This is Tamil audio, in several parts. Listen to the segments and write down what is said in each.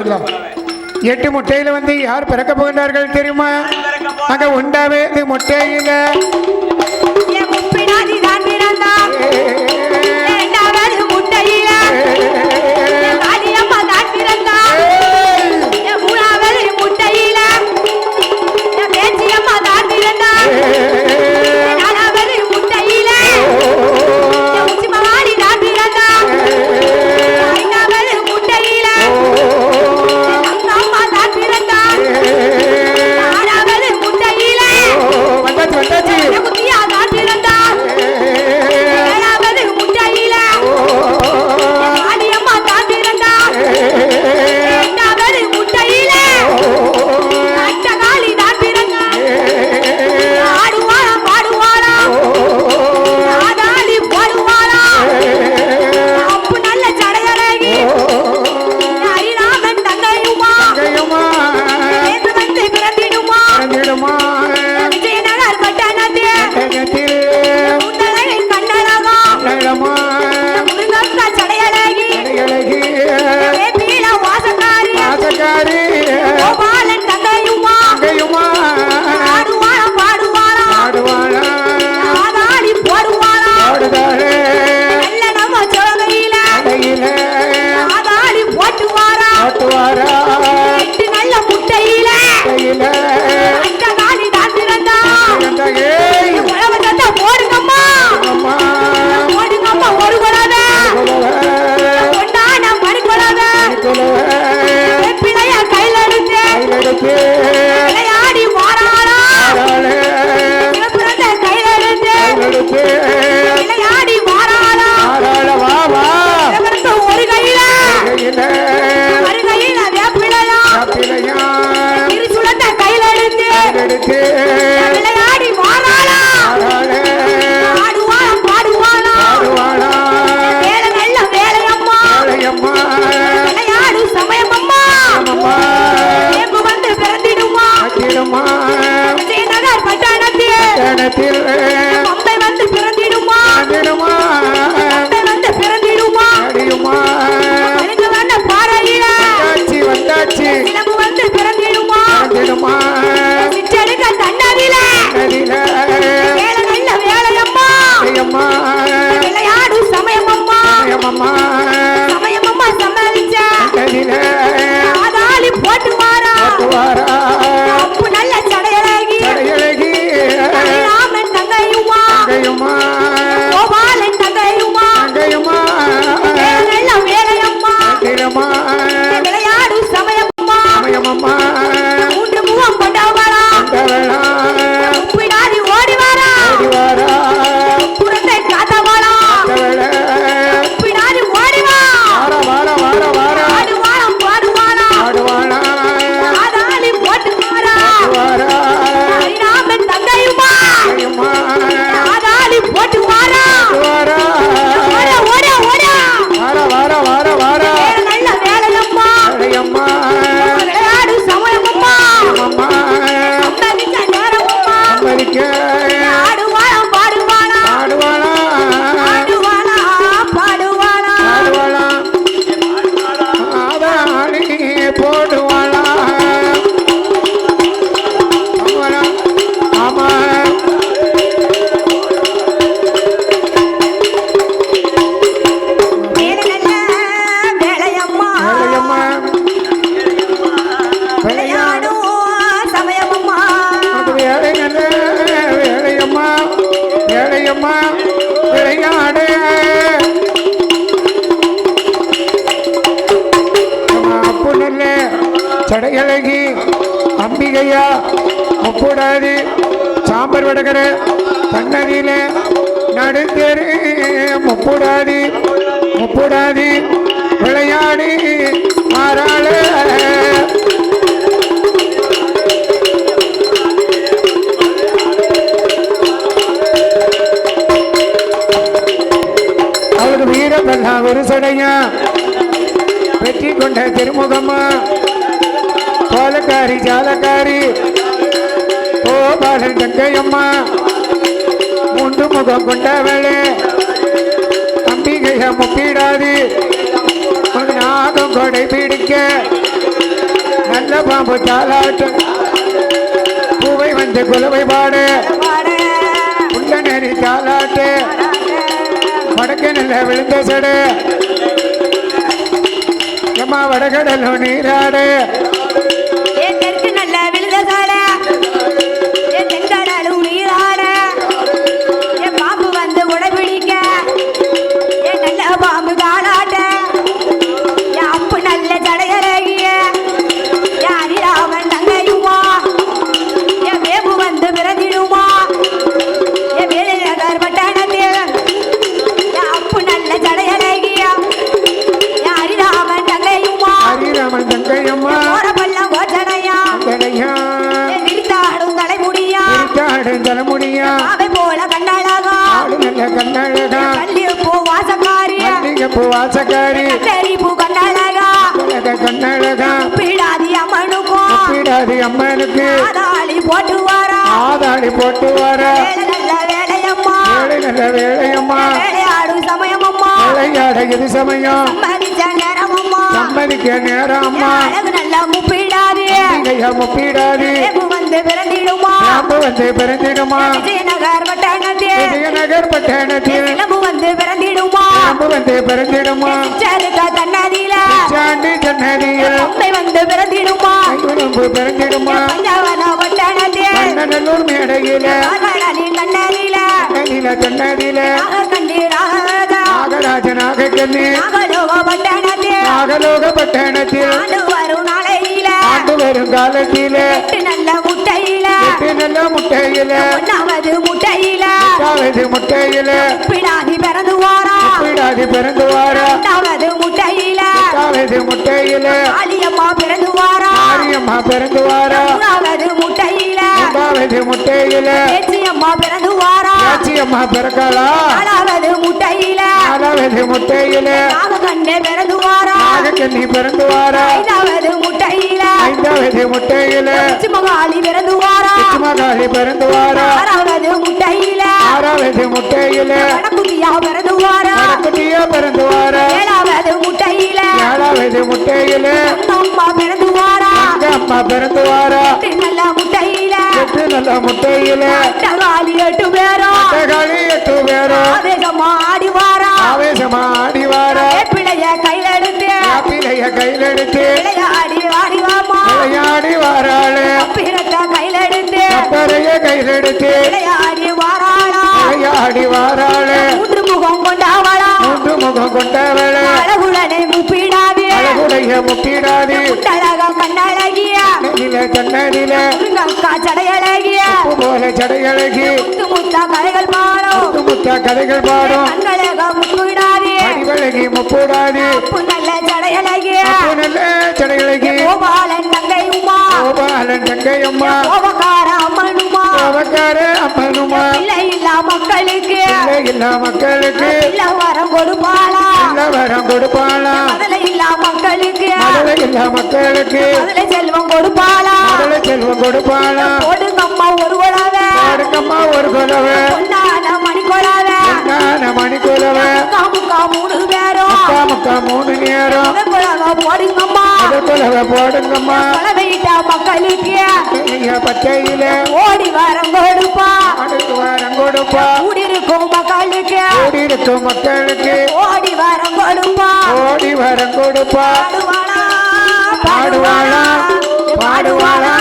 8 முட்டையில வந்து யார் பிறக்க போகின்றார்கள் தெரியுமா? அங்க உண்டாவே முட்டையில சடையழகி அம்பிகையா முக்கூடாது சாம்பர் வடகர தன்னதியில நடுத்தரு முக்கூடாது முக்கூடாது விளையாடி மாறாள அவர் வீரபல்லா ஒரு சடையா வெற்றி கொண்ட திருமுகமா கோலக்காரி ஜாலக்காரி கோபாலன் தங்கையம்மா மூன்று முகம் கொண்டவளே அம்பிகைய முப்பிடாது நாகம் கொடை பிடிக்க நல்ல பாம்பு தாளாட்டு பூவை வந்து குலவை பாடு உள்ள நெறி தாளாட்டு வடக்க நல்ல விழுந்த சடு எம்மா வடகடலும் நீராடு தெற்கு நல்ல விழுந்த சட தென்கடலும் நீராட என் பாம்பு வந்து உடபிடிக்க என் நல்ல பாம்பு தாளாட்ட என் அப்பு நல்ல சடையரகிய என் அரிராமன் தங்கையுமா என் வேம்பு வந்து பிறந்திடுமா என் வேலைநகர் பட்டணத்தில் என் அப்பு நல்ல சடையரகிய என் அரிராமன் தங்கையுமா ஹரிராமன் தங்கையம்மா பள்ளம் கோச்சனையா விரித்தாடும் தலைமுடியா விரித்தாடும் தலைமுடியா அவை போல கண்ணழகா ஆடு நல்ல கண்ணழகா கல்லிப்பூ வாசக்காரியா மல்லிகைப்பூ வாசக்காரி கரிப்பூ கண்ணழகா கண்ணழகா பீடாதி அம்மனுக்கும் பீடாதி அம்மனுக்கு ஆதாளி போட்டு வாரா ஆதாளி போட்டு வர வேலை நல்ல வேலையம்மா வேலை நல்ல வேலையம்மா வேலையாடும் சமயமம்மா விளையாட இது சமயம் சம்மதிச்ச நேரமம்மா சம்மதிக்க நேரம் அம்மா அழகு நல்ல முப்பீடாதி முப்பீடாதி வேம்பு வந்து பிறந்திடுமா பாம்பு வந்து பிறந்திடுமா விஜயநகர் பட்டணத்தில் விஜயநகர் பட்டணத்தில் சிலம்பு வந்து பிறந்திடுமா பாம்பு வந்து பிறந்திடுமா சருக்க தன்னதியில சாண்டி சன்னதியில் அம்மை வந்து பிறந்திடுமா உடம்பு பிறந்திடுமா பஞ்சவன பட்டணத்தில் நல்லூர் மேடையில மகளனின் கண்ணதியில கண்ணில கண்ணதியில கண்டி ராஜா நாகராஜனாக கண்ணி நாகலோக பட்டணத்தில் நாகலோக பட்டணத்தில் ஆண்டு வரும் நாளையில ஆண்டு வரும் காலத்தில எட்டு நல்ல முட்டையில எட்டு நல்ல முட்டையில ஒன்னாவது முட்டையில எட்டாவது முட்டையில பிடாதி பிறந்து வாரா பீடாதி பிறந்து வார எட்டாவது முட்டையில எட்டாவது முட்டையில ஆலியம்மா பிறந்து வாரா மாரியம்மா பிறந்து வார மூணாவது முட்டையில மூன்றாவது முட்டையில பேச்சியம்மா பிறந்து வாரா ஆச்சியம்மா பிறக்காளா நாலாவது முட்டையில நாலாவது முட்டையில நாகக்கண்ணே பிறந்து வாரா நாகக்கண்ணி பிறந்து வார ஐந்தாவது முட்டையில ஐந்தாவது முட்டையில மகாளி பிறந்து வாரா மகாளி பிறந்து வார ஆறாவது முட்டையில ஆறாவது முட்டையில வடக்குட்டியா பிறந்து வாரா குட்டியா பிறந்து வார ஏழாவது முட்டையில ஏழாவது முட்டையில அம்மா பிறந்து வாரா அம்மா பிறந்து வார எட்டு நல்ல முட்டையில எட்டு நல்ல முட்டையில அட்டகாளி 8 பேரும் அட்டகாளி 8 பேரும் ஆவேசமா ஆடி வாரா ஆவேசமா ஆடி வார பிள்ளைய கையில எடுத்து பிள்ளைய கையில் எடுத்து விளையாடி வாடி வாமா விளையாடி வாராளு பிறத்த கையில எடுத்து கப்பரைய கையில் எடுத்து விளையாடி வாராளா விளையாடி வாராளு மூன்று முகம் கொண்டாவளா மூன்று முகம் கொண்டவளு அழகுடனே முப்பிடாதே அழகுடைய முப்பீடாதி முட்டழகம் கண்ணழகிய நில கண்ணதில முருங்கக்கா சடையழகிய உப்பு போல சடையழகி முத்து முத்தா கதைகள் பாடும் முத்த கதைகள் பாடும் கண்கழகம் முப்பிடாதே அடிவழகி முப்பூடாதி நல்ல சடையழகிய உப்பு நல்ல சடையழகி கோபாலன் தங்கை உமா கோபாலன் தங்கையம்மா கோபக்கார அம்மனுமா கோபக்கார அம்மனுமா பிள்ளை இல்லா மக்களுக்கு பிள்ளை இல்லா மக்களுக்கு இல்ல வரம் கொடுப்பாளா நல்ல வரம் கொடுப்பாளா முதலை இல்லா மக்களுக்கு மதுரை இல்லா மக்களுக்கு முதலை செல்வம் கொடுப்பாளா மதுரை செல்வம் கொடுப்பாளா போடுங்கம்மா ஒரு குழவ அடுக்கம்மா ஒரு குலவ பொன்னான மணி குழவ மணி குலவ முக்கா 3 பேரும் முக்கா 3 நேரம் குழவ போடுங்கம்மா அது குலவ போடுங்கம்மா குழவையிட்டா மக்களுக்கு பச்சையில ஓடி வரம் கொடுப்பா அடுத்து வரம் கொடுப்பா கூடியிருக்கும் மக்களுக்கு கூடி இருக்கும் மக்களுக்கு ஓடி வரம் கொடுப்பா ஓடி வரம் கொடுப்பா பாடுவாளா பாடுவாளா பாடுவாளா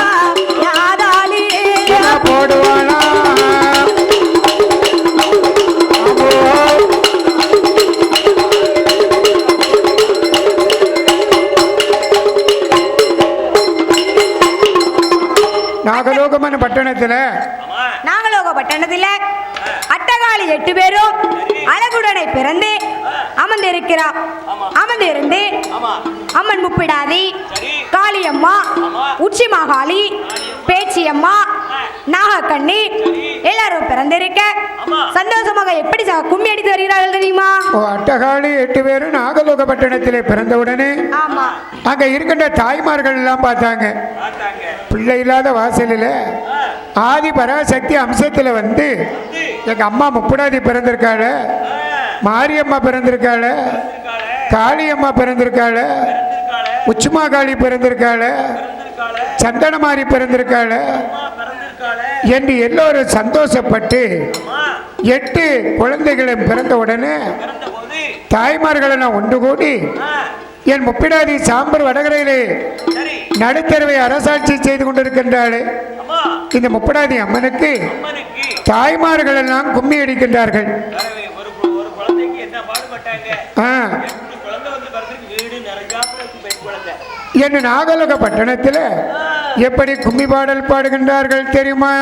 யாதாளி போடுவாளா நாகலோகமான பட்டணத்துல நாகலோக பட்டணத்தில் அட்டகாளி 8 பேரும் அழகுடனை பிறந்து அமர்ந்திருக்கிறார். அமர்ந்திருந்து அம்மன் முப்பிடாதி, காளியம்மா, உச்சி மகாளி, பேச்சியம்மா, நாகக்கண்ணி எல்லாரும் பிறந்திருக்க சந்தோஷமாக எப்படி கும்மி அடித்து வருகிறார்கள் தெரியுமா? அட்டகாளி 8 பேரும் நாகலோக பட்டணத்திலே பிறந்தவுடனே ஆமா, அங்க இருக்கின்ற தாய்மார்கள் எல்லாம் பார்த்தாங்க. பிள்ளை இல்லாத வாசலில் ஆதி பராசக்தி அம்சத்துல வந்து எங்க அம்மா முப்புடாதி பிறந்திருக்காள, மாரியம்மா பிறந்திருக்காள, காளியம்மா பிறந்திருக்காள, உச்சுமாகாளி பிறந்திருக்காள, சந்தனமாரி பிறந்திருக்காள என்று எல்லோரும் சந்தோஷப்பட்டு 8 குழந்தைகளும் பிறந்த உடனே தாய்மார்களெல்லாம் ஒன்று கூடி என் முப்பிடாதி சாம்பர் வடகரையிலே நடுத்தரவை அரசாட்சி செய்து கொண்டிருக்கின்றாளே இந்த முப்பிடாதி அம்மனுக்கு தாய்மார்கள் எல்லாம் கும்மி அடிக்கின்றார்கள். என் நாகலோக பட்டணத்தில் எப்படி கும்மி பாடல் பாடுகின்றார்கள் தெரியுமா?